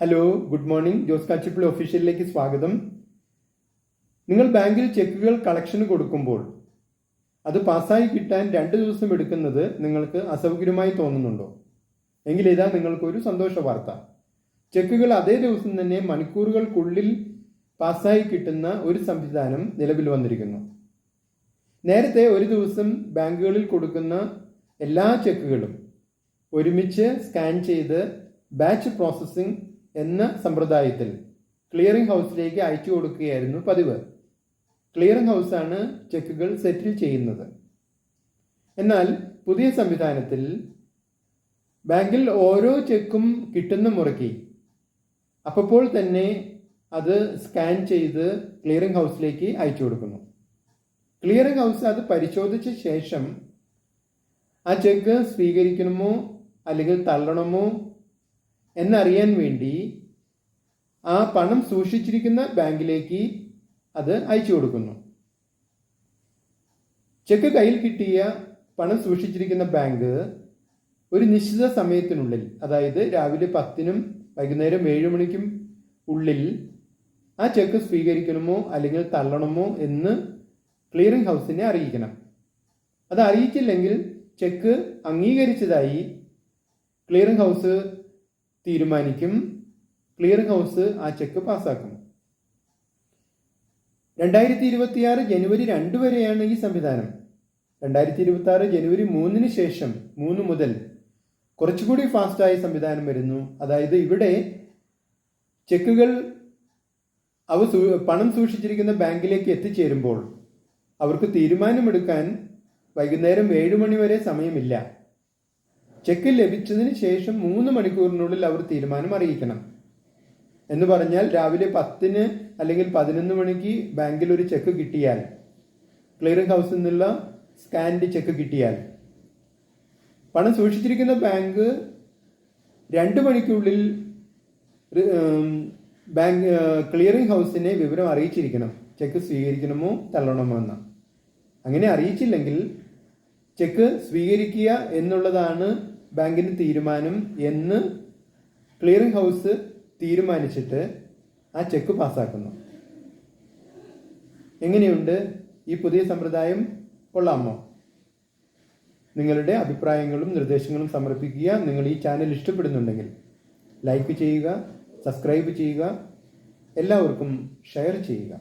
Hello, good morning. Jose Kachappilly ഒഫീഷ്യലിലേക്ക് സ്വാഗതം. നിങ്ങൾ ബാങ്കിൽ ചെക്കുകൾ കളക്ഷന് കൊടുക്കുമ്പോൾ അത് പാസ്സായി കിട്ടാൻ 2 ദിവസം എടുക്കുന്നത് നിങ്ങൾക്ക് അസൗകര്യമായി തോന്നുന്നുണ്ടോ? എങ്കിൽ ഇതാ നിങ്ങൾക്കൊരു സന്തോഷ വാർത്ത. ചെക്കുകൾ അതേ ദിവസം തന്നെ മണിക്കൂറുകൾക്കുള്ളിൽ പാസ്സായി കിട്ടുന്ന ഒരു സംവിധാനം നിലവിൽ വന്നിരിക്കുന്നു. നേരത്തെ ഒരു ദിവസം ബാങ്കുകളിൽ കൊടുക്കുന്ന എല്ലാ ചെക്കുകളും ഒരുമിച്ച് സ്കാൻ ചെയ്ത് ബാച്ച് പ്രോസസ്സിംഗ് എന്ന സമ്പ്രദായത്തിൽ ക്ലിയറിംഗ് ഹൗസിലേക്ക് അയച്ചു കൊടുക്കുകയായിരുന്നു പതിവ്. ക്ലിയറിംഗ് ഹൗസാണ് ചെക്കുകൾ സെറ്റിൽ ചെയ്യുന്നത്. എന്നാൽ പുതിയ സംവിധാനത്തിൽ ബാങ്കിൽ ഓരോ ചെക്കും കിട്ടുന്ന മുറയ്ക്ക് അപ്പോൾ തന്നെ അത് സ്കാൻ ചെയ്ത് ക്ലിയറിംഗ് ഹൗസിലേക്ക് അയച്ചു കൊടുക്കുന്നു. ക്ലിയറിംഗ് ഹൗസ് അത് പരിശോധിച്ച ശേഷം ആ ചെക്ക് സ്വീകരിക്കണമോ അല്ലെങ്കിൽ തള്ളണമോ എന്നറിയാൻ വേണ്ടി ആ പണം സൂക്ഷിച്ചിരിക്കുന്ന ബാങ്കിലേക്ക് അത് അയച്ചു കൊടുക്കുന്നു. ചെക്ക് കയ്യിൽ കിട്ടിയ പണം സൂക്ഷിച്ചിരിക്കുന്ന ബാങ്ക് ഒരു നിശ്ചിത സമയത്തിനുള്ളിൽ, അതായത് രാവിലെ 10-നും വൈകുന്നേരം 7 മണിക്കും ഉള്ളിൽ ആ ചെക്ക് സ്വീകരിക്കണമോ അല്ലെങ്കിൽ തള്ളണമോ എന്ന് ക്ലിയറിംഗ് ഹൗസിനെ അറിയിക്കണം. അത് അറിയിച്ചില്ലെങ്കിൽ ചെക്ക് അംഗീകരിച്ചതായി ക്ലിയറിംഗ് ഹൗസ് തീരുമാനിക്കും. ക്ലിയറിംഗ് ഹൗസ് ആ ചെക്ക് പാസ്സാക്കും. 2026 ജനുവരി 2 വരെയാണ് ഈ സംവിധാനം. 2026 ജനുവരി 3 ശേഷം 3 മുതൽ കുറച്ചുകൂടി ഫാസ്റ്റായ സംവിധാനം വരുന്നു. അതായത് ഇവിടെ ചെക്കുകൾ പണം സൂക്ഷിച്ചിരിക്കുന്ന ബാങ്കിലേക്ക് എത്തിച്ചേരുമ്പോൾ അവർക്ക് തീരുമാനമെടുക്കാൻ വൈകുന്നേരം 7 മണി വരെ സമയമില്ല. ചെക്ക് ലഭിച്ചതിന് ശേഷം 3 മണിക്കൂറിനുള്ളിൽ അവർ തീരുമാനം അറിയിക്കണം. എന്ന് പറഞ്ഞാൽ രാവിലെ 10-ന് അല്ലെങ്കിൽ 11 മണിക്ക് ബാങ്കിൽ ഒരു ചെക്ക് കിട്ടിയാൽ, ക്ലിയറിംഗ് ഹൗസിൽ നിന്നുള്ള സ്കാൻഡ് ചെക്ക് കിട്ടിയാൽ, പണം സൂക്ഷിച്ചിരിക്കുന്ന ബാങ്ക് 2 മണിക്കുള്ളിൽ ക്ലിയറിംഗ് ഹൗസിനെ വിവരം അറിയിച്ചിരിക്കണം, ചെക്ക് സ്വീകരിക്കണമോ തള്ളണമോ എന്ന്. അങ്ങനെ അറിയിച്ചില്ലെങ്കിൽ ചെക്ക് സ്വീകരിക്കുക എന്നുള്ളതാണ് ബാങ്കിന്റെ തീരുമാനം എന്ന് ക്ലിയറിംഗ് ഹൗസ് തീരുമാനിച്ചിട്ട് ആ ചെക്ക് പാസ്സാക്കുന്നു. എങ്ങനെയുണ്ട് ഈ പുതിയ സമ്പ്രദായം? കൊള്ളാമോ? നിങ്ങളുടെ അഭിപ്രായങ്ങളും നിർദ്ദേശങ്ങളും സമർപ്പിക്കുക. നിങ്ങൾ ഈ ചാനൽ ഇഷ്ടപ്പെടുന്നുണ്ടെങ്കിൽ ലൈക്ക് ചെയ്യുക, സബ്സ്ക്രൈബ് ചെയ്യുക, എല്ലാവർക്കും ഷെയർ ചെയ്യുക.